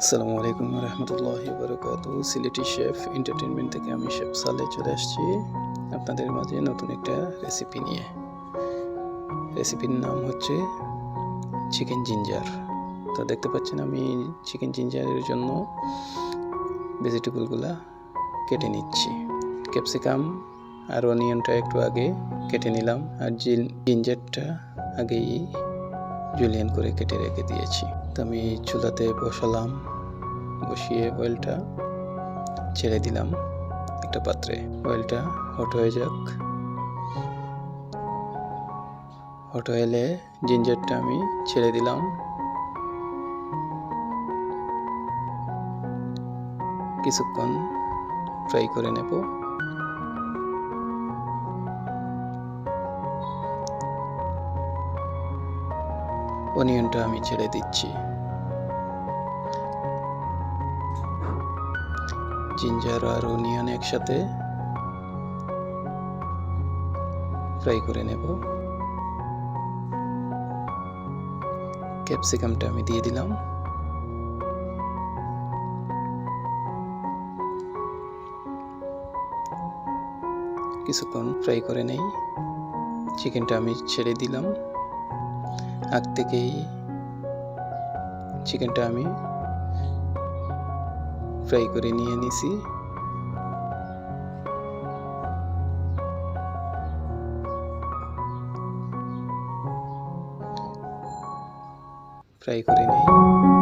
আসসালামু আলাইকুম রহমতুল্লাহি বারাকাতুহু। সিলেটি শেফ এন্টারটেনমেন্ট থেকে আমি শেফ সালে চলে আসছি আপনাদের মাঝে নতুন একটা রেসিপি নিয়ে। রেসিপির নাম হচ্ছে চিকেন জিঞ্জার। তো দেখতে পাচ্ছেন আমি চিকেন জিঞ্জারের জন্য ভেজিটেবলগুলা কেটে নিচ্ছি। ক্যাপসিকাম আর অনিয়নটা একটু আগে কেটে নিলাম, আর জিঞ্জারটা আগেই জুলিয়ান করে কেটে রেখে দিয়েছি। তো আমি চুলাতে বসিয়ে অয়েলটা ছেড়ে দিলাম একটা পাত্রে। অয়েলটা হট হয়ে যাক। হট হয়ে জিঞ্জারটা আমি ছেড়ে দিলাম। কিছুক্ষণ ফ্রাই করে নেব। অনিয়নটা আমি ছেড়ে দিচ্ছি। জিঞ্জার আর অনিয়ন একসাথে ফ্রাই করে নেব। ক্যাপসিকামটা আমি দিয়ে দিলাম। কিছুক্ষণ ফ্রাই করে নেই। চিকেনটা আমি ছেড়ে দিলাম। আগ থেকেই চিকেনটা আমি ফ্রাই করে নিয়ে নিছি। ফ্রাই করে নিই।